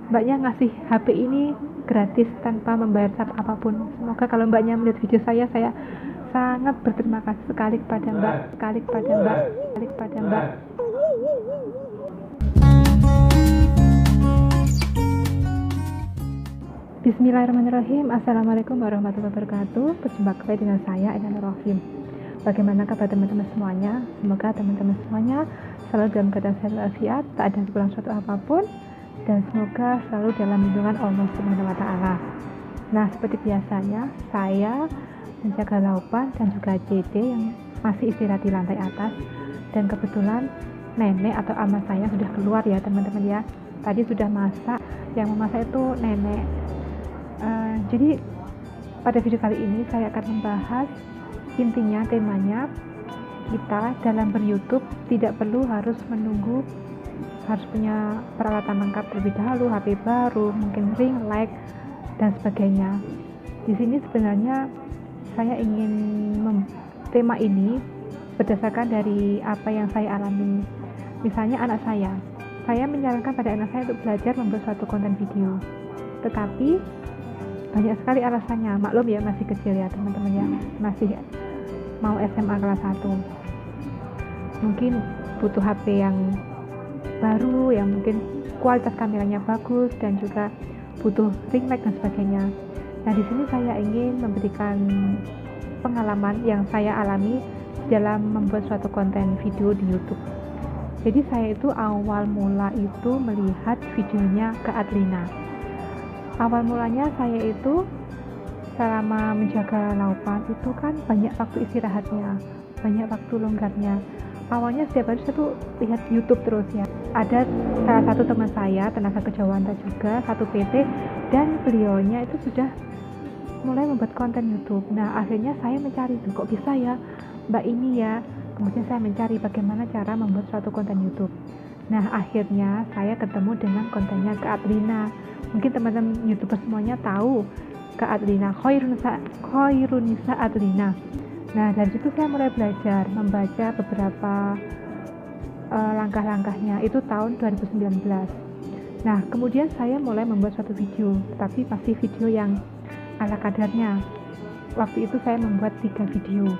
mbaknya ngasih HP ini gratis tanpa membayar apapun. Semoga kalau mbaknya melihat video saya sangat berterima kasih sekali kepada mbak, Bismillahirrahmanirrahim. Assalamualaikum warahmatullahi wabarakatuh. Berjumpa kembali dengan saya, Ena Nurrohim. Bagaimana kabar teman-teman semuanya? Semoga teman-teman semuanya selalu dalam keadaan sehat walafiat, tak ada kurang suatu apapun, dan semoga selalu dalam lindungan Allah Subhanahu wa Ta'ala. Nah, seperti biasanya, saya menjaga Laupan dan juga Dede yang masih istirahat di lantai atas, dan kebetulan nenek atau ama saya sudah keluar ya teman-teman ya. Tadi sudah masak, yang memasak itu nenek. Jadi pada video kali ini saya akan membahas intinya, temanya kita dalam ber-YouTube tidak perlu harus menunggu harus punya peralatan lengkap terlebih dahulu, HP baru, mungkin ring light dan sebagainya. Di sini sebenarnya saya ingin tema ini berdasarkan dari apa yang saya alami. Misalnya anak saya menyarankan pada anak saya untuk belajar membuat suatu konten video, tetapi banyak sekali alasannya. Maklum ya, masih kecil ya teman-teman ya, masih mau SMA kelas 1, mungkin butuh HP yang baru, yang mungkin kualitas kameranya bagus, dan juga butuh ring light dan sebagainya. Nah, di sini saya ingin memberikan pengalaman yang saya alami dalam membuat suatu konten video di YouTube. Jadi saya itu awal mula itu melihat videonya Kak Adlina. Awal mulanya saya itu selama menjaga Laupan itu kan banyak waktu istirahatnya, banyak waktu longgarnya. Awalnya setiap hari saya tuh lihat YouTube terus ya. Ada salah satu teman saya, tenaga kejawanta juga, satu PT, dan beliaunya itu sudah mulai membuat konten YouTube. Nah, akhirnya saya mencari, kok bisa ya Mbak ini ya. Kemudian saya mencari bagaimana cara membuat suatu konten YouTube. Nah, akhirnya saya ketemu dengan kontennya Kak Adlina. Mungkin teman-teman YouTuber semuanya tahu Kak Adlina, Khairunisa Adlina. Nah, dari situ saya mulai belajar membaca beberapa langkah-langkahnya. Itu tahun 2019. Nah, kemudian saya mulai membuat suatu video, tapi masih video yang ala kadarnya. Waktu itu saya membuat 3 video.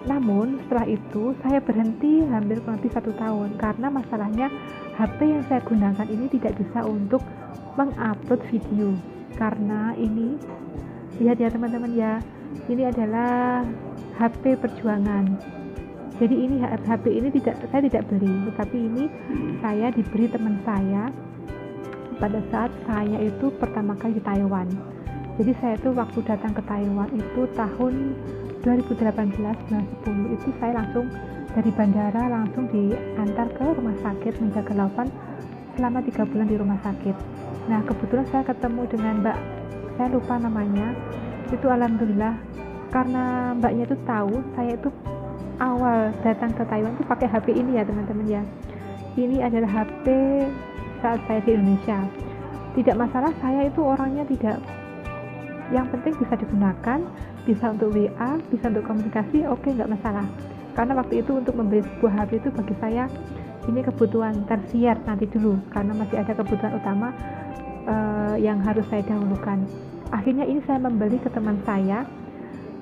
Namun setelah itu saya berhenti hampir kurang lebih 1 tahun, karena masalahnya HP yang saya gunakan ini tidak bisa untuk mengupload video. Karena ini, lihat ya teman-teman ya, ini adalah HP perjuangan. Jadi ini HP ini saya tidak beli, tetapi ini saya diberi teman saya pada saat saya itu pertama kali di Taiwan. Jadi saya itu waktu datang ke Taiwan itu tahun 2018 bulan 10, itu saya langsung dari bandara langsung diantar ke rumah sakit menjaga Laupan selama 3 bulan di rumah sakit. Nah, kebetulan saya ketemu dengan mbak, saya lupa namanya. Itu alhamdulillah, karena mbaknya itu tahu saya itu awal datang ke Taiwan itu pakai HP ini ya teman-teman ya. Ini adalah HP saat saya di Indonesia. Tidak masalah, saya itu orangnya tidak, yang penting bisa digunakan, bisa untuk WA, bisa untuk komunikasi, oke, nggak masalah. Karena waktu itu untuk membeli sebuah HP itu bagi saya ini kebutuhan tersier nanti dulu, karena masih ada kebutuhan utama yang harus saya dahulukan. Akhirnya ini saya membeli ke teman saya,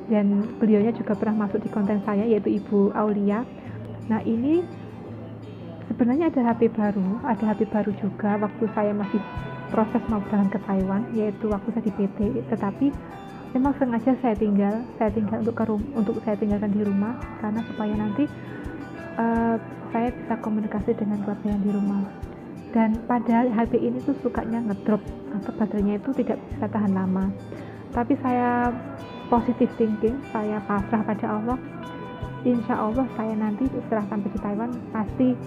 dan beliaunya juga pernah masuk di konten saya, yaitu Ibu Aulia. Nah, ini sebenarnya ada HP baru juga waktu saya masih proses mau berangkat ke Taiwan, yaitu waktu saya di PT. Tetapi memang sengaja saya tinggal untuk saya tinggalkan di rumah, karena supaya nanti saya bisa komunikasi dengan keluarga yang di rumah. Dan padahal HP ini tuh sukanya ngedrop atau baterainya itu tidak bisa tahan lama. Tapi saya positive thinking, saya pasrah pada Allah. Insya Allah saya nanti setelah sampai di Taiwan pasti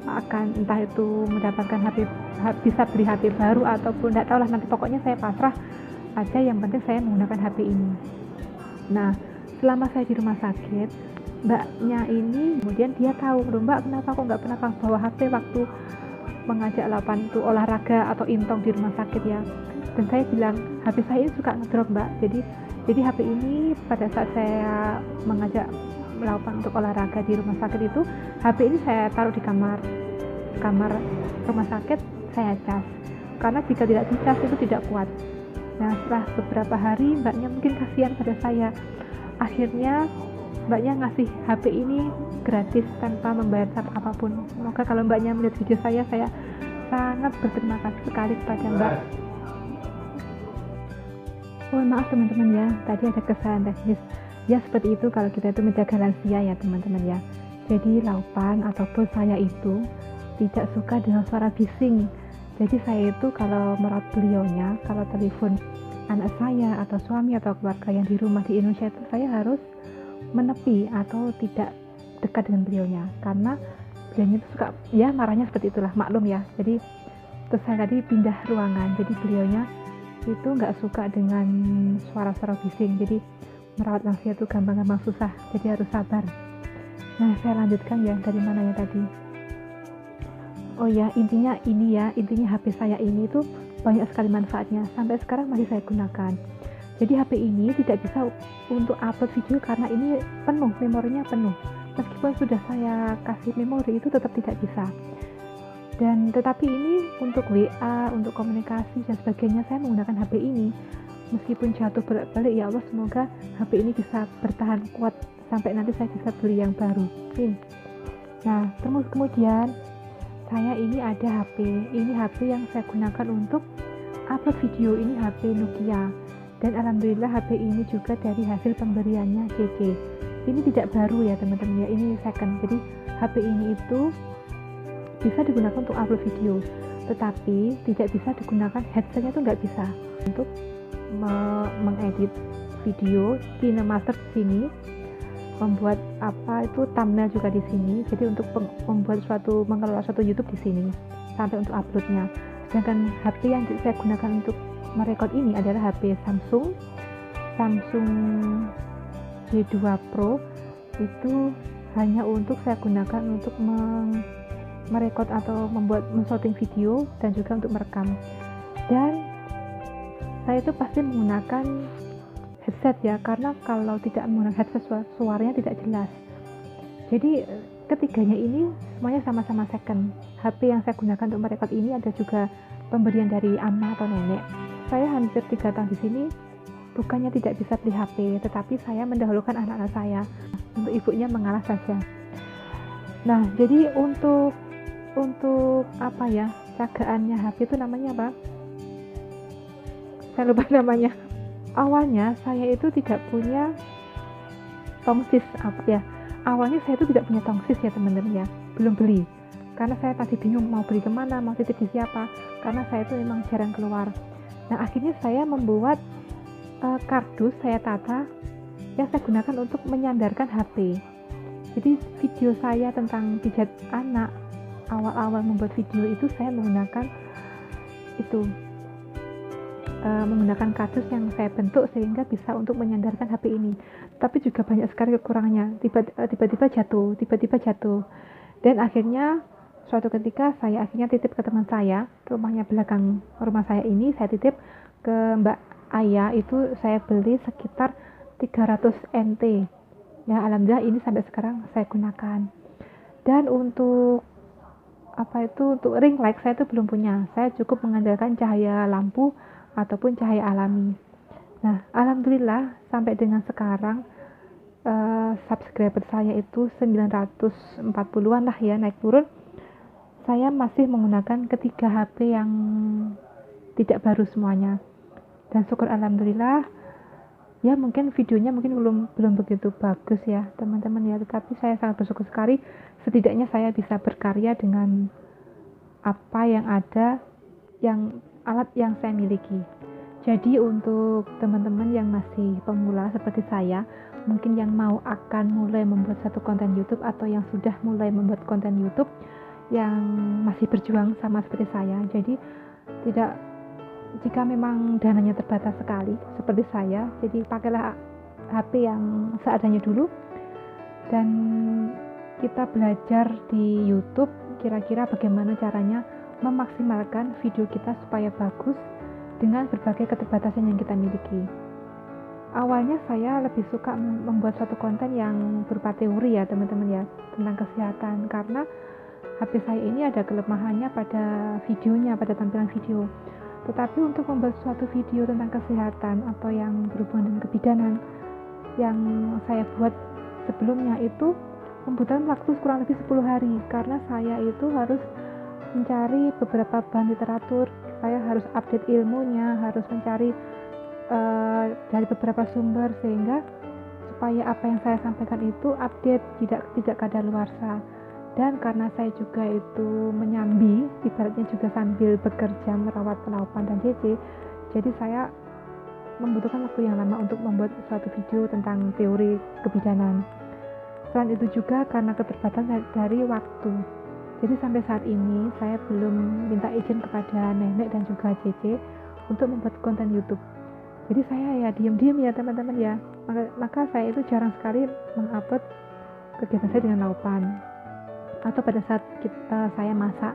akan, entah itu mendapatkan HP, bisa beli HP baru ataupun tidak tahu lah, nanti pokoknya saya pasrah aja, yang penting saya menggunakan HP ini. Nah, selama saya di rumah sakit, mbaknya ini kemudian dia tahu, Mbak kenapa kok nggak pernah bawa HP waktu mengajak Laupan itu olahraga atau intong di rumah sakit ya. Dan saya bilang, HP saya ini suka ngedrop Mbak, jadi HP ini pada saat saya mengajak Laupan untuk olahraga di rumah sakit itu, HP ini saya taruh di kamar rumah sakit, saya cas. karena jika tidak dicas itu tidak kuat. Nah, setelah beberapa hari mbaknya mungkin kasihan pada saya, akhirnya mbaknya ngasih HP ini gratis tanpa membayar apapun. Semoga kalau mbaknya melihat video saya sangat berterima kasih sekali kepada mbak. Mohon maaf teman-teman ya, tadi ada kesalahan teknis. Ya seperti itu kalau kita itu menjaga lansia ya teman-teman ya. Jadi Laupan ataupun saya itu tidak suka dengan suara bising. Jadi saya itu kalau merawat beliaunya, kalau telepon anak saya atau suami atau keluarga yang di rumah di Indonesia itu, saya harus menepi atau tidak dekat dengan beliaunya, karena beliaunya itu suka ya marahnya seperti itulah, maklum ya. Jadi terus saya tadi pindah ruangan, jadi beliaunya itu nggak suka dengan suara-suara bising. Jadi merawat lansia itu gampang-gampang susah, jadi harus sabar. Nah, saya lanjutkan ya, dari mana ya tadi? Oh ya, intinya HP saya ini tuh banyak sekali manfaatnya, sampai sekarang masih saya gunakan. Jadi HP ini tidak bisa untuk upload video karena ini penuh, memorinya penuh. Meskipun sudah saya kasih memori itu tetap tidak bisa. Dan tetapi ini untuk WA, untuk komunikasi dan sebagainya saya menggunakan HP ini. Meskipun jatuh bolak-balik, ya Allah semoga HP ini bisa bertahan kuat sampai nanti saya bisa beli yang baru. Nah, terus kemudian saya ini ada HP. Ini HP yang saya gunakan untuk upload video. Ini HP Nokia. Dan alhamdulillah HP ini juga dari hasil pemberiannya CC. Ini tidak baru ya teman-teman ya, ini second. Jadi HP ini itu bisa digunakan untuk upload video, tetapi tidak bisa digunakan, headsetnya itu nggak bisa untuk mengedit video. KineMaster di sini, membuat thumbnail juga di sini. Jadi untuk mengelola suatu YouTube di sini sampai untuk uploadnya. Sedangkan HP yang saya gunakan untuk merekod ini adalah HP Samsung J2 Pro. Itu hanya untuk saya gunakan untuk merekod atau men-shooting video dan juga untuk merekam. Dan saya itu pasti menggunakan headset ya, karena kalau tidak menggunakan headset suaranya tidak jelas. Jadi ketiganya ini semuanya sama-sama second. HP yang saya gunakan untuk merekod ini ada juga pemberian dari ama atau nenek. Saya hampir 3 tahun di sini bukannya tidak bisa beli HP, tetapi saya mendahulukan anak-anak saya. Untuk ibunya mengalah saja. Nah, jadi untuk cagaannya HP itu namanya apa? Saya lupa namanya. Awalnya saya itu tidak punya tongsis Awalnya saya itu tidak punya tongsis ya teman-teman ya, belum beli. Karena saya masih bingung mau beli kemana, mau titip di siapa. Karena saya itu memang jarang keluar. Nah, akhirnya saya membuat kardus, saya tata yang saya gunakan untuk menyandarkan HP. Jadi video saya tentang pijat anak, awal-awal membuat video itu saya menggunakan menggunakan kardus yang saya bentuk sehingga bisa untuk menyandarkan HP ini. Tapi juga banyak sekali kekurangannya, tiba-tiba jatuh. Dan akhirnya suatu ketika saya akhirnya titip ke teman saya, rumahnya belakang rumah saya ini, saya titip ke Mbak Aya. Itu saya beli sekitar 300 NT ya, alhamdulillah ini sampai sekarang saya gunakan. Dan untuk untuk ring light saya itu belum punya, saya cukup mengandalkan cahaya lampu ataupun cahaya alami. Nah, alhamdulillah sampai dengan sekarang subscriber saya itu 940-an lah ya, naik turun. Saya masih menggunakan ketiga HP yang tidak baru semuanya. Dan syukur alhamdulillah ya, mungkin videonya belum begitu bagus ya teman-teman ya, tetapi saya sangat bersyukur sekali, setidaknya saya bisa berkarya dengan apa yang ada, alat yang saya miliki. Jadi untuk teman-teman yang masih pemula seperti saya, mungkin yang akan mulai membuat satu konten YouTube atau yang sudah mulai membuat konten YouTube, yang masih berjuang sama seperti saya, jadi jika memang dananya terbatas sekali seperti saya, jadi pakailah HP yang seadanya dulu, dan kita belajar di YouTube kira-kira bagaimana caranya memaksimalkan video kita supaya bagus dengan berbagai keterbatasan yang kita miliki. Awalnya saya lebih suka membuat suatu konten yang berupa teori ya teman-teman ya, tentang kesehatan, karena HP saya ini ada kelemahannya pada videonya, pada tampilan video. Tetapi untuk membuat suatu video tentang kesehatan atau yang berhubungan dengan kebidanan yang saya buat sebelumnya itu membutuhkan waktu kurang lebih 10 hari, karena saya itu harus mencari beberapa bahan literatur, saya harus update ilmunya, harus mencari dari beberapa sumber, sehingga supaya apa yang saya sampaikan itu update, tidak kadaluarsa. Dan karena saya juga itu menyambi, ibaratnya juga sambil bekerja merawat pelaupan dan JJ, jadi saya membutuhkan waktu yang lama untuk membuat suatu video tentang teori kebidanan. Selain itu juga karena keterbatasan dari waktu, jadi sampai saat ini saya belum minta izin kepada nenek dan juga JJ untuk membuat konten YouTube. Jadi saya ya diam-diam ya teman-teman ya, maka saya itu jarang sekali mengupload kegiatan saya dengan laupan atau pada saat saya masak,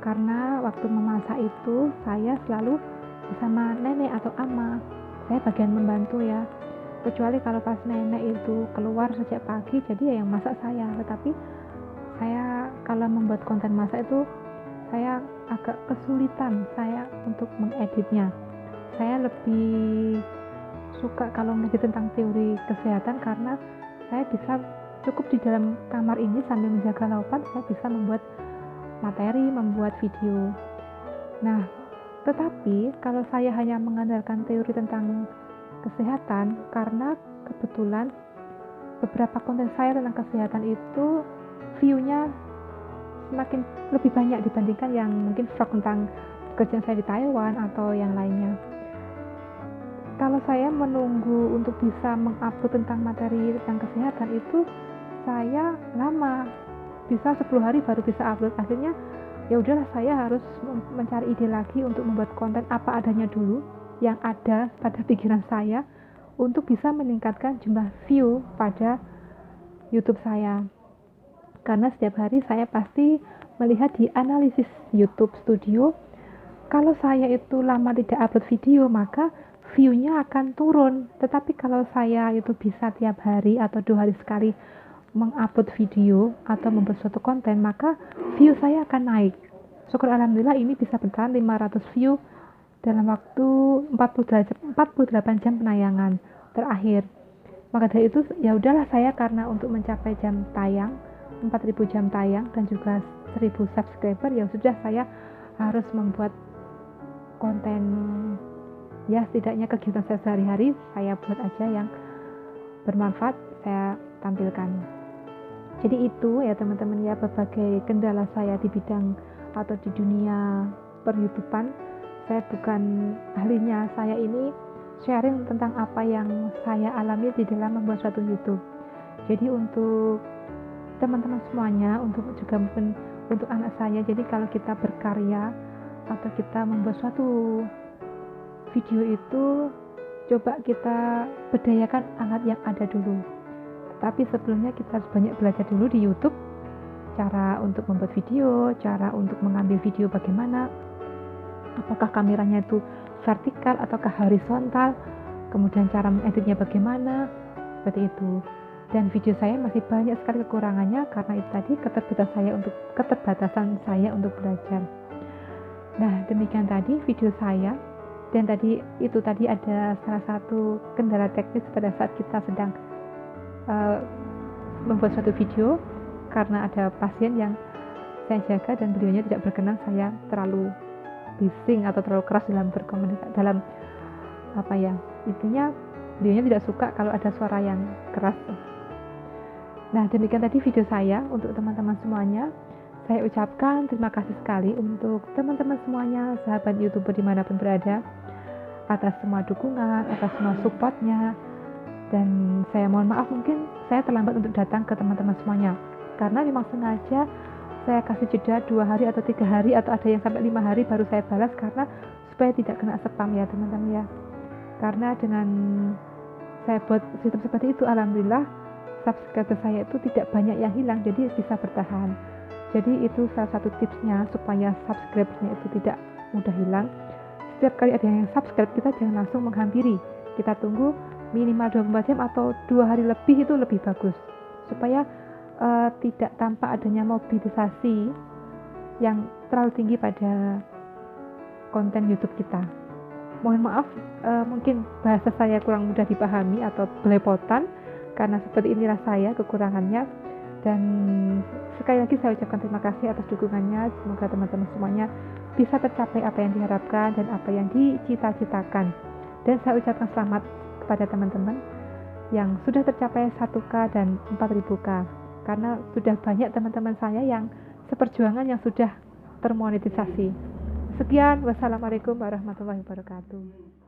karena waktu memasak itu saya selalu bersama nenek atau ama, saya bagian membantu ya, kecuali kalau pas nenek itu keluar sejak pagi, jadi ya yang masak saya. Tetapi saya kalau membuat konten masak itu saya agak kesulitan saya untuk mengeditnya. Saya lebih suka kalau ngedit tentang teori kesehatan, karena saya bisa cukup di dalam kamar ini sambil menjaga laupan, saya bisa membuat materi, membuat video. Nah, tetapi kalau saya hanya mengandalkan teori tentang kesehatan, karena kebetulan beberapa konten saya tentang kesehatan itu view-nya semakin lebih banyak dibandingkan yang mungkin vlog tentang pekerjaan saya di Taiwan atau yang lainnya. Kalau saya menunggu untuk bisa mengupload tentang materi tentang kesehatan itu saya lama, bisa 10 hari baru bisa upload. Akhirnya ya udahlah, saya harus mencari ide lagi untuk membuat konten apa adanya dulu yang ada pada pikiran saya untuk bisa meningkatkan jumlah view pada YouTube saya. Karena setiap hari saya pasti melihat di analisis YouTube Studio, kalau saya itu lama tidak upload video maka view-nya akan turun. Tetapi kalau saya itu bisa tiap hari atau 2 hari sekali mengupload video atau membuat suatu konten, maka view saya akan naik. Syukur alhamdulillah ini bisa bertahan 500 view dalam waktu 48 jam penayangan terakhir. Maka dari itu ya udahlah, saya karena untuk mencapai jam tayang 4000 jam tayang dan juga 1000 subscriber, ya sudah saya harus membuat konten, ya setidaknya kegiatan saya sehari-hari saya buat aja yang bermanfaat saya tampilkan. Jadi itu ya teman-teman ya, berbagai kendala saya di bidang atau di dunia per-YouTubean. Saya bukan ahlinya, saya ini sharing tentang apa yang saya alami di dalam membuat suatu YouTube. Jadi untuk teman-teman semuanya, untuk juga mungkin untuk anak saya, jadi kalau kita berkarya atau kita membuat suatu video itu, coba kita berdayakan alat yang ada dulu. Tapi sebelumnya kita harus banyak belajar dulu di YouTube, cara untuk membuat video, cara untuk mengambil video bagaimana, apakah kameranya itu vertikal ataukah horizontal, kemudian cara mengeditnya bagaimana, seperti itu. Dan video saya masih banyak sekali kekurangannya karena itu tadi keterbatasan saya untuk belajar. Nah, demikian tadi video saya. Dan tadi ada salah satu kendala teknis pada saat kita sedang membuat suatu video, karena ada pasien yang saya jaga dan beliaunya tidak berkenan saya terlalu bising atau terlalu keras dalam berkomunikasi, dalam intinya beliaunya tidak suka kalau ada suara yang keras. Nah, demikian tadi video saya. Untuk teman-teman semuanya, saya ucapkan terima kasih sekali untuk teman-teman semuanya, sahabat YouTuber dimanapun berada, atas semua dukungan, atas semua supportnya. Dan saya mohon maaf mungkin saya terlambat untuk datang ke teman-teman semuanya, karena memang sengaja saya kasih jeda 2 hari atau 3 hari atau ada yang sampai 5 hari baru saya balas, karena supaya tidak kena spam ya teman-teman ya. Karena dengan saya buat sistem seperti itu, alhamdulillah subscriber saya itu tidak banyak yang hilang, jadi bisa bertahan. Jadi itu salah satu tipsnya supaya subscribernya itu tidak mudah hilang. Setiap kali ada yang subscribe, kita jangan langsung menghampiri, kita tunggu minimal 24 jam atau 2 hari lebih, itu lebih bagus supaya tidak tampak adanya mobilisasi yang terlalu tinggi pada konten YouTube kita. Mohon maaf, mungkin bahasa saya kurang mudah dipahami atau belepotan, karena seperti inilah saya kekurangannya. Dan sekali lagi saya ucapkan terima kasih atas dukungannya. Semoga teman-teman semuanya bisa tercapai apa yang diharapkan dan apa yang dicita-citakan. Dan saya ucapkan selamat kepada teman-teman yang sudah tercapai 1K dan 4.000K, karena sudah banyak teman-teman saya yang seperjuangan yang sudah termonetisasi. Sekian, wassalamualaikum warahmatullahi wabarakatuh.